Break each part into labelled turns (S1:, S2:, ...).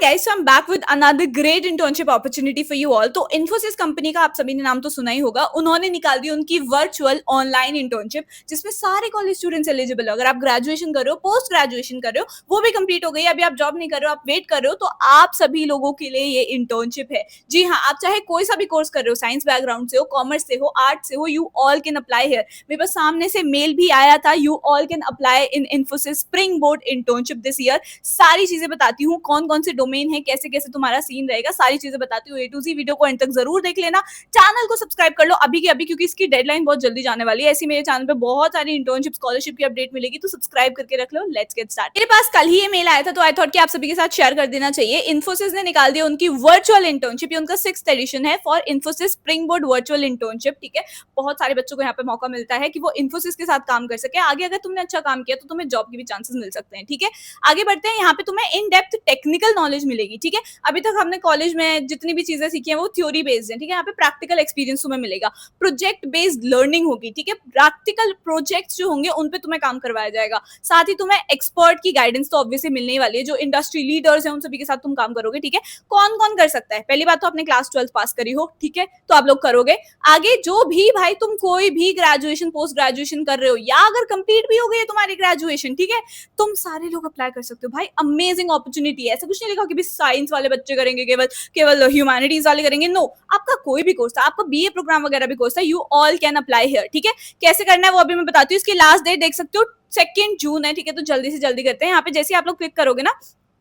S1: Guys, so I am back with another great internship opportunity for you all. तो Infosys company का आप सभी ने नाम तो सुना ही होगा। उन्होंने निकाल दी उनकी वर्चुअल ऑनलाइन इंटर्नशिप, जिसमें सारे कॉलेज स्टूडेंट्स एलिजिबल हो। अगर आप ग्रेजुएशन कर रहे हो, पोस्ट ग्रेजुएशन कर रहे हो, वो भी कंप्लीट हो गई, अभी आप जॉब नहीं कर रहे हो, आप वेट कर रहे हो, तो आप सभी लोगों के लिए ये इंटर्नशिप है। जी हाँ, आप चाहे कोई सा भी कोर्स कर रहे हो, साइंस बैकग्राउंड से हो, कॉमर्स से हो, आर्ट से हो, you all can apply here. मेरे पास सामने से मेल भी आया था, you all can apply in Infosys spring board internship this year. सारी चीजें बताती हूँ, कौन कौन से डोमेन है, कैसे कैसे तुम्हारा सीन रहेगा, सारी चीजें बताती हूँ। ए टू जी वीडियो को एंड तक जरूर देख लेना। चैनल को सब्सक्राइब कर लो अभी के अभी, क्योंकि इसकी डेडलाइन बहुत जल्दी जाने वाली है। ऐसी मेरे चैनल पे बहुत सारी इंटर्नशिप स्कॉलरशिप की अपडेट मिलेगी, तो सब्सक्राइब करके रख लो। Let's get start. मेरे पास कल ही ये मेल आया था, तो आई थॉट कि आप सभी के साथ शेयर कर देना चाहिए। इन्फोसिस ने निकाल दिया उनकी वर्चुअल इंटर्नशिप। ये उनका 6th एडिशन है for Infosys spring board virtual internship. ठीक है, बहुत सारे बच्चों को यहाँ पे मौका मिलता है कि वो इन्फोसिस के साथ काम कर सके। आगे अगर तुमने अच्छा काम किया तो तुम्हें जॉब के भी चांसेस मिल सकते हैं। ठीक है, आगे बढ़ते हैं। यहाँ पे तुम्हें इन डेप्थ टेक्निकल नॉलेज मिलेगी। ठीक है, अभी तक हमने कॉलेज में जितनी भी चीजें सीखी हैं वो थ्योरी बेस्ड है। ठीक है, यहाँ पे प्रैक्टिकल एक्सपीरियंस तुम्हें मिलेगा, प्रोजेक्ट बेस्ड लर्निंग होगी। ठीक है, प्रैक्टिकल प्रोजेक्ट्स जो होंगे उन पे तुम्हें काम करवाया जाएगा। साथ ही तुम्हें एक्सपर्ट की गाइडेंस तो ऑब्वियसली मिलने ही वाली है, जो इंडस्ट्री लीडर्स हैं उन सभी के साथ तुम काम करोगे। ठीक है, कौन कौन कर सकता है? पहली बात तो आपने क्लास 12 पास करी हो, ठीक है, तो आप लोग करोगे। आगे जो भी भाई तुम कोई भी ग्रेजुएशन पोस्ट ग्रेजुएशन कर रहे हो, या अगर कंप्लीट भी हो गई है तुम्हारी ग्रेजुएशन, ठीक है, तुम सारे लोग अप्लाई कर सकते हो। भाई अमेजिंग अपॉर्चुनिटी है। ऐसा कुछ नहीं लिखा कि साइंस वाले बच्चे करेंगे, केवल केवल ह्यूमैनिटीज वाले करेंगे। नो, आपका कोई भी कोर्स था, आपका बीए प्रोग्राम वगैरह भी कोर्स था, you all can apply here. ठीक है, कैसे करना है वो अभी मैं बताती हूँ। इसकी लास्ट डेट देख सकते हो 2 जून है। ठीक है, तो जल्दी से जल्दी करते हैं। यहाँ पे जैसे आप लोग क्लिक करोगे ना,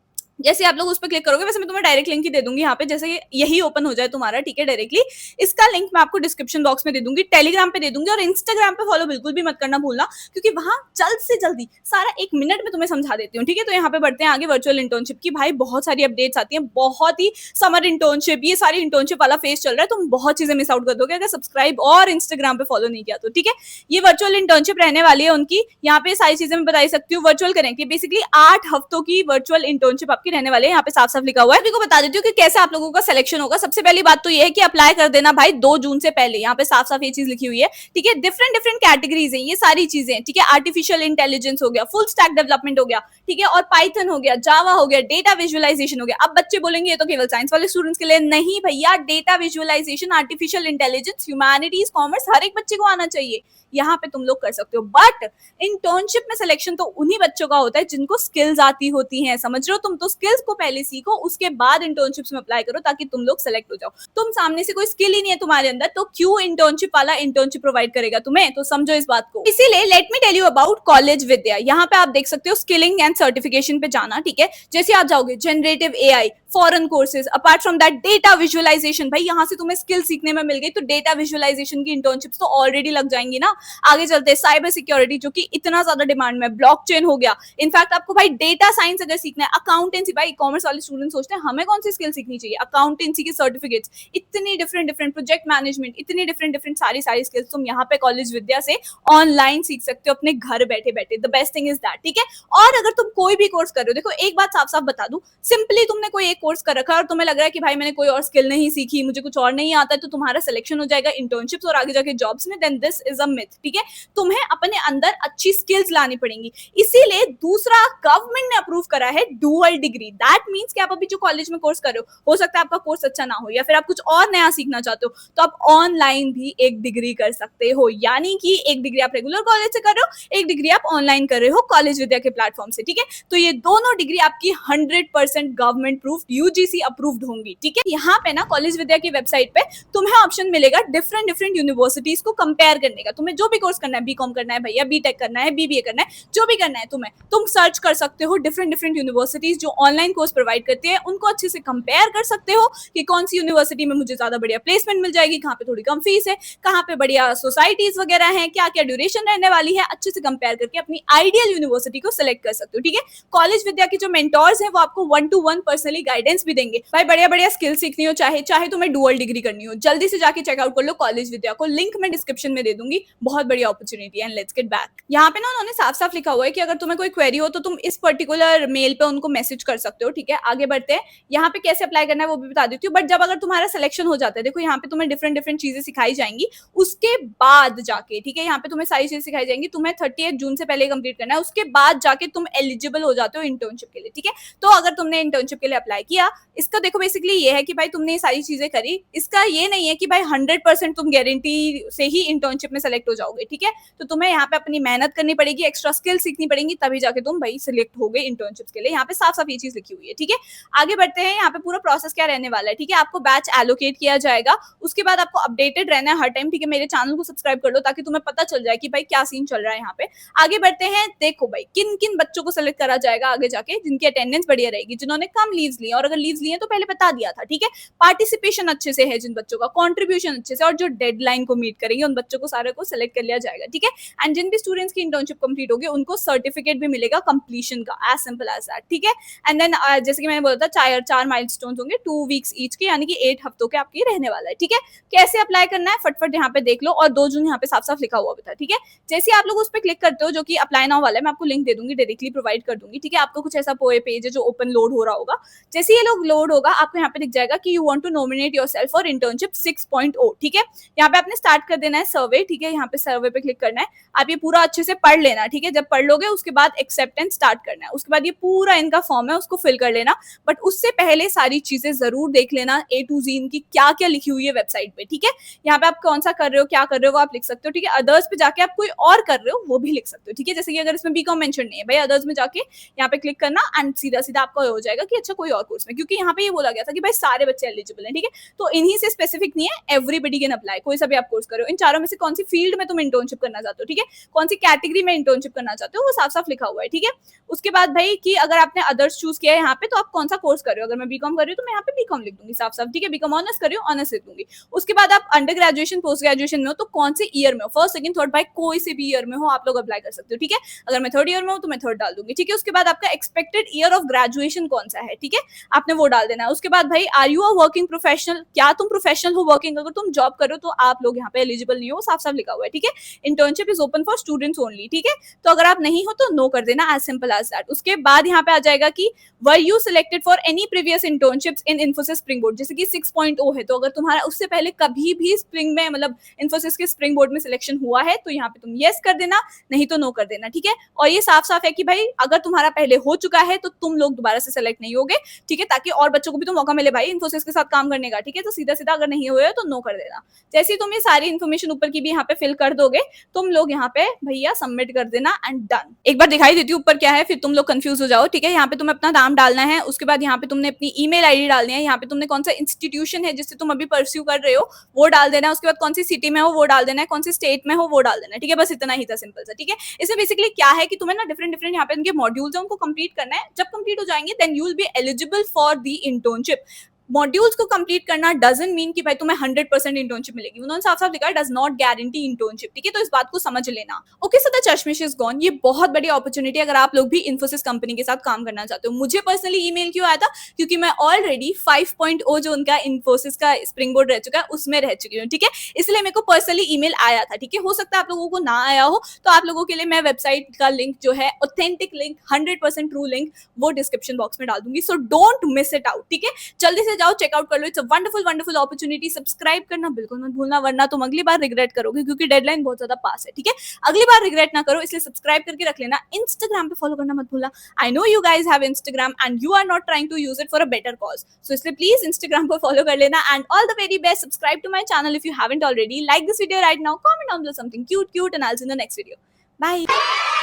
S1: जैसे आप लोग उस पर क्लिक करोगे, वैसे मैं तुम्हें डायरेक्ट लिंक ही दे दूंगी यहाँ पे, जैसे यही ओपन हो जाए तुम्हारा। ठीक है, डायरेक्टली इसका लिंक मैं आपको डिस्क्रिप्शन बॉक्स में दे दूंगी, टेलीग्राम पे दे दूंगी, और इंस्टाग्राम पे फॉलो बिल्कुल भी मत करना भूलना, क्योंकि वहां जल्द से जल्दी सारा 1 मिनट में तुम्हें समझा देती हूँ। ठीक है, तो यहाँ पे बढ़ते हैं आगे वर्चुअल इंटर्नशिप की। भाई बहुत सारी अपडेट्स आती हैं, बहुत ही समर इंटर्नशिप, ये सारी इंटर्नशिप वाला फेज चल रहा है। तुम बहुत चीजें मिस आउट कर दोगे अगर सब्सक्राइब और इंस्टाग्राम पे फॉलो नहीं किया तो। ठीक है, ये वर्चुअल इंटर्नशिप रहने वाली है उनकी। यहाँ पे सारी चीजें मैं बता सकती हूँ। वर्चुअल करेंगे बेसिकली 8 हफ्तों की वर्चुअल इंटर्नशिप आपकी रहने वाली है। यहाँ पे साफ साफ लिखा हुआ है। को बता देती हूँ कि कैसे आप लोगों का सिलेक्शन होगा। सबसे पहली बात तो ये है कि अप्लाई कर देना भाई 2 जून से पहले। यहाँ पे साफ साफ ये चीज लिखी हुई है। ठीक है, डिफरेंट डिफरेंट कैटेगरीज है ये सारी चीजें। ठीक है, आर्टिफिशियल इंटेलिजेंस हो गया, फुल स्टैक डेवलपमेंट हो गया, ठीक है, और पाइथन हो गया, जावा हो गया, डेटा विजुअलाइजेशन हो गया। अब बच्चे बोलेंगे ये तो केवल साइंस वाले स्टूडेंट्स के लिए। नहीं भैया, data visualisation, artificial intelligence, humanities, commerce, हर एक बच्चे को आना चाहिए। यहाँ पे तुम लोग कर सकते हो। बट इंटर्नशिप में सिलेक्शन तो उन्हीं बच्चों का होता है जिनको स्किल्स आती होती हैं। समझ रहे हो? तुम तो स्किल्स को पहले सीखो, उसके बाद इंटर्नशिप्स में अप्लाई करो, ताकि तुम लोग सेलेक्ट हो जाओ। तुम सामने से कोई स्किल ही नहीं है तुम्हारे अंदर, तो क्यों इंटर्नशिप वाला इंटर्नशिप प्रोवाइड करेगा तुम्हें? तो समझो इस बात को। इसीलिए let me tell you about college Vidya. यहाँ पे आप देख सकते हो स्किलिंग एंड सर्टिफिकेशन पे जाना। ठीक है, जैसे आप जाओगे generative AI, foreign courses, apart from that data visualisation. भाई यहाँ से तुम्हें स्किल सीखने में मिल गई, तो डेटा विजुअलाइजेशन की इंटर्नशिप्स तो ऑलरेडी लग जाएंगी ना। आगे चलते हैं साइबर सिक्योरिटी, जो कि इतना ज्यादा डिमांड में, ब्लॉकचेन हो गया। इनफैक्ट आपको भाई डेटा साइंस अगर सीखना है, अकाउंटेंसी, भाई कॉमर्स वाले स्टूडेंट सोचते हैं हमें कौन सी स्किल सीखनी चाहिए, अकाउंटेंसी के सर्टिफिकेट्स, इतनी डिफरेंट डिफरेंट, प्रोजेक्ट मैनेजमेंट, इतनी डिफरेंट डिफरेंट सारी स्किल्स तुम यहाँ पे कॉलेज विद्या से ऑनलाइन सीख सकते हो अपने घर बैठे बैठे। The best thing is that. ठीक है, और अगर तुम कोई भी कोर्स कर रहे हो, देखो एक बात साफ साफ बता दूं, सिंपली तुमने कोई एक कोर्स कर रखा है और तुम्हें लग रहा है कि भाई मैंने कोई और स्किल नहीं सीखी, मुझे कुछ और नहीं आता है, तो तुम्हारा सिलेक्शन हो जाएगा इंटर्नशिप्स और आगे जाके जॉब्स में, then this is a myth. ठीक है, तुम्हें अपने अंदर अच्छी स्किल्स लानी पड़ेंगी। इसीलिए दूसरा गवर्नमेंट ने अप्रूव करा है डुअल डिग्री। दैट मींस कि आप अभी जो कॉलेज में कोर्स कर रहे हो सकता है आपका कोर्स अच्छा ना हो, या फिर आप कुछ और नया सीखना चाहते हो, तो आप ऑनलाइन भी एक डिग्री कर सकते हो। यानी कि एक डिग्री आप रेगुलर कॉलेज से कर रहे हो, एक डिग्री आप ऑनलाइन कर रहे हो कॉलेज विद्या के प्लेटफॉर्म से। ठीक है, तो ये दोनों डिग्री आपकी 100% गवर्नमेंट प्रूफ्ड, यूजीसी अप्रूव्ड होंगी। ठीक है, यहाँ पे ना कॉलेज विद्या की वेबसाइट पे तुम्हें ऑप्शन मिलेगा डिफरेंट डिफरेंट यूनिवर्सिटीज को कंपेयर करने का। तुम्हें जो भी कोर्स करना है, बीकॉम करना है भैया, बीटेक करना है, बीबीए करना है, जो भी करना है तुम्हें, तुम सर्च कर सकते हो डिफरेंट डिफरेंट यूनिवर्सिटीज जो ऑनलाइन कोर्स प्रोवाइड करती है। उनको अच्छे से कंपेयर कर सकते हो कि कौन सी यूनिवर्सिटी में मुझे ज्यादा बढ़िया प्लेसमेंट मिल जाएगी, कहाँ पे थोड़ी कम फीस है, कहाँ पे बढ़िया सोसाइटीज वगैरह है, क्या क्या ड्यूरेशन रहने वाली है, अच्छे से कंपेयर करके अपनी आइडियल यूनिवर्सिटी को सिलेक्ट कर सकते हो। ठीक है, कॉलेज विद्या के जो मेंटोर्स हैं वो आपको 1-to-1 पर्सनली गाइडेंस भी देंगे। भाई बढ़िया बढ़िया स्किल सीखनी हो, चाहे तुम्हें डुअल डिग्री करनी हो, जल्दी से जाके चेकआउट कर लो कॉलेज विद्या को। लिंक मैं डिस्क्रिप्शन में दे दूंगी। बहुत बढ़िया अपॉर्चुनिटी है। And let's get back. यहाँ पे ना उन्होंने साफ साफ लिखा हुआ है कि अगर तुम्हें कोई क्वेरी हो तो तुम इस पर्टिकुलर मेल पे उनको मैसेज कर सकते हो। ठीक है, आगे बढ़ते हैं। यहाँ पे कैसे अप्लाई करना है वो भी बता देती हूँ। बट जब अगर तुम्हारा सिलेक्शन हो जाता है, देखो यहाँ पे तुम्हें डिफरेंट डिफरेंट चीजें सिखाई जाएंगी। उसके बाद जाके, ठीक है, यहाँ पे तुम्हें सारी चीजें सिखाई जाएंगी। तुम्हें 30 जून से पहले कंप्लीट करना है, उसके बाद जाके तुम एलिजिबल हो जाते हो इंटर्नशिप के लिए। ठीक है, तो अगर तुमने इंटर्नशिप के लिए अप्लाई अप्लाई किया, इसका देखो बेसिकली ये है कि भाई तुमने ये सारी चीजें करी, इसका ये नहीं है कि भाई 100% तुम गारंटी से ही इंटर्नशिप में सेलेक्ट हो जाओगे, ठीक है। तो तुम्हें यहाँ पे अपनी मेहनत करनी पड़ेगी, एक्स्ट्रा स्किल सीखनी पड़ेगी, तभी जाके तुम भाई सिलेक्ट हो गए इंटर्नशिप के लिए। यहाँ पे साफ साफ ये चीज लिखी हुई है, ठीक है। आगे बढ़ते हैं, यहाँ पे पूरा प्रोसेस क्या रहने वाला है, ठीक है। आपको बैच एलोकेट किया जाएगा, उसके बाद आपको अपडेटेड रहना है हर टाइम, ठीक है। मेरे चैनल को सब्सक्राइब कर लो ताकि तुम्हें पता चल जाए कि भाई क्या सीन चल रहा है यहाँ पे। आगे बढ़ते हैं, देखो भाई किन किन बच्चों को सेलेक्ट करा जाएगा आगे जाके, जिनकी अटेंडेंस बढ़िया रहेगी, जिन्होंने कम लीव्स ली, और अगर लीव्स लिए तो पहले बता दिया था, ठीक है। पार्टिसिपेशन अच्छे से है जिन बच्चों का, कॉन्ट्रीब्यूशन अच्छे से, और जो डेडलाइन को मीट करेंगे उन बच्चों को सारे को सेलेक्ट कर लिया जाएगा, ठीक है। एंड जिन भी स्टूडेंट्स की इंटर्नशिप कंप्लीट होगी उनको सर्टिफिकेट भी मिलेगा कंप्लीशन का, एज सिंपल एज दैट, ठीक है। एंड देन जैसे कि मैंने बोला था, चार माइलस्टोन्स होंगे 2 वीक्स ईच के, यानी कि 8 हफ्तों के आपके रहने वाला है, ठीक है। कैसे अप्लाई करना है फटफट यहाँ पे देख लो, और 2 जून यहाँ पे साफ साफ लिखा हुआ था, ठीक है। जैसे आप लोग उस पर क्लिक करते हो, जो कि अप्लाई नाउ वाला है, मैं आपको लिंक दे दूंगी, डायरेक्टली प्रोवाइड कर दूंगी, ठीक है। आपको कुछ ऐसा पोए पेज है जो ओपन लोड हो रहा होगा। जैसे ये लोग लोड होगा, आपको यहाँ पे दिख जाएगा कि you want to nominate yourself for internship 6.0, ठीक है। यहाँ पे आपने स्टार्ट कर देना है सर्वे, ठीक है। यहाँ पे सर्वे पे क्लिक करना है, आप ये पूरा अच्छे से पढ़ लेना, ठीक है। जब पढ़ लोगे उसके बाद एक्सेप्टेंस स्टार्ट करना है, उसके बाद ये पूरा इनका फॉर्म है उसको फिल कर लेना, बट उससे पहले सारी चीजें जरूर देख लेना A to Z इनकी क्या क्या लिखी हुई है वेबसाइट पे, ठीक है। यहाँ पे आप कौन सा कर रहे हो, क्या कर रहे हो, वो आप लिख सकते हो, ठीक है। अदर्स पे जाके आप कोई और कर रहे हो वो भी लिख सकते हो, ठीक है। जैसे कि अगर इसमें बीकॉम मेंशन नहीं है भाई, अदर्स में जाके यहाँ पे क्लिक करना एंड सीधा सीधा आपका हो जाएगा कि अच्छा कोई और कोर्स में, क्योंकि यहाँ पे ये बोला गया था कि भाई सारे बच्चे एलिजिबल हैं, ठीक है। तो इन्हीं से स्पेसिफिक नहीं है, एवरीबडी कैन अप्लाई, कोई सा भी आप कोर्स करो। इन चारों में से कौन सी फील्ड में तुम इंटर्नशिप करना चाहते हो, ठीक है, कौन सी कैटेगरी में इंटर्नशिप करना चाहते हो, वो साफ साफ लिखा हुआ है, ठीक है। उसके बाद भाई कि अगर आपने अदर्स चूज किया है यहाँ पे, तो आप कौन सा कोर्स कर रहे हो। अगर मैं बीकॉम कर रही हूँ तो मैं यहाँ पे बीकॉम लिख दूंगी साफ साफ, ठीक है। बीकॉम ऑनर्स कर रही हूँ, ऑनर्स लिख दूंगी। उसके बाद आप अंडर ग्रेजुएशन पोस्ट ग्रेजुएशन में हो तो कौन से ईयर में हो, फर्स्ट सेकंड थर्ड, भाई कोई से भी ईयर में हो आप लोग अप्लाई कर सकते हो, ठीक है। अगर मैं थर्ड ईयर में हूँ तो मैं थर्ड डाल दूंगी, ठीक है। उसके बाद आपका एक्सपेक्टेड ईयर ऑफ ग्रेजुएशन कौन सा है, ठीक है, आपने वो डाल देना है। उसके बाद भाई are you a working professional, क्या तुम प्रोफेशनल हो वर्किंग, अगर तुम जॉब करो तो आप लोग यहाँ पे एलिजिबल नहीं हो, साफ साफ लिखा हुआ है, ठीक है। Internship is open for students only, ठीक है। तो अगर आप नहीं हो तो नो कर देना, एज सिंपल एज दैट। उसके बाद यहाँ पे आ जाएगा कि were you selected for any previous internships in Infosys spring board, जैसे कि 6.0 है, तो अगर तुम्हारा उससे पहले कभी भी स्प्रिंग में मतलब इन्फोसिस के स्प्रिंग बोर्ड में सिलेक्शन हुआ है तो यहाँ पे तुम येस कर देना, नहीं तो नो कर देना, ठीक है। और ये साफ साफ है कि भाई अगर तुम्हारा पहले हो चुका है तो तुम लोग दोबारा से सेलेक्ट नहीं होगे, ठीक है, ताकि और बच्चों को भी तो मौका मिले भाई इन्फोसिस के साथ काम करने का, ठीक है। तो सीधा सीधा अगर नहीं हुए तो नो कर देना। जैसे ही तुम ये सारी इन्फॉर्मेशन ऊपर की भी यहाँ पे फिल कर दोगे, तुम लोग यहाँ पे भैया सबमिट कर देना एंड डन। एक बार दिखाई देती हूँ ऊपर क्या है, फिर तुम लोग कंफ्यूज हो जाओ, ठीक है। यहाँ पे तुम्हें अपना नाम डालना है, उसके बाद यहाँ पे तुमने अपनी ईमेल आईडी डालनी है, यहाँ पे तुमने कौन सा इंस्टीट्यूशन है जिससे तुम अभी परस्यू कर रहे हो वो डाल देना है, उसके बाद कौन सी सिटी में हो वो डाल देना है, कौन सी स्टेट में हो वो डाल देना है, ठीक है। बस इतना ही था, सिंपल सा, ठीक है। इसमें बेसिकली क्या है कि तुम्हें ना डिफरेंट यहाँ पे इनके मॉड्यूल्स है उनको कंप्लीट करना है। जब कंप्लीट हो जाएंगे then you will be eligible for the internship. Modules को कंप्लीट करना डजंट मीन कि भाई तुम्हें 100% इंटर्नशिप मिलेगी, उन्होंने साफ साफ लिखा है डज नॉट गारंटी इंटर्नशिप, ठीक है। तो इस बात को समझ लेना। ओके, सो द चश्मिश इज गॉन। ये बहुत बड़ी अपॉर्चुनिटी अगर आप लोग भी इन्फोसिस कंपनी के साथ काम करना चाहते हो। मुझे पर्सनली ईमेल क्यों आया था, क्योंकि मैं ऑलरेडी 5.0 जो उनका इन्फोसिस का स्प्रिंग बोर्ड रह चुका है उसमें रह चुकी हूँ, ठीक है। इसलिए मेरे को पर्सनली ईमेल आया था, ठीक है। हो सकता है आप लोगों को ना आया हो, तो आप लोगों के लिए मैं वेबसाइट का लिंक जो है, ऑथेंटिक लिंक, 100% ट्रू लिंक, वो डिस्क्रिप्शन बॉक्स में डाल दूंगी। So don't miss it out, ठीक है। जल्दी से जाओ, चेकआउट कर लो। It's a wonderful opportunity. Subscribe करना बिल्कुल मत भूलना, वरना तुम अगली बार रिग्रेट करोगे, क्योंकि डेडलाइन बहुत ज्यादा पास है, ठीक है। अगली बार रिग्रेट ना करो, इसलिए सब्सक्राइब करके रख लेना। इंस्टाग्राम पे फॉलो करना मत भूलना। I know you guys have Instagram and you are not trying to use it for a better cause, so इसलिए प्लीज इंस्टाग्राम को फॉलो कर लेना। And all the very best. Subscribe to my channel if you haven't already. Like this video right now, comment down below something cute and I'll see you in the next video. Bye.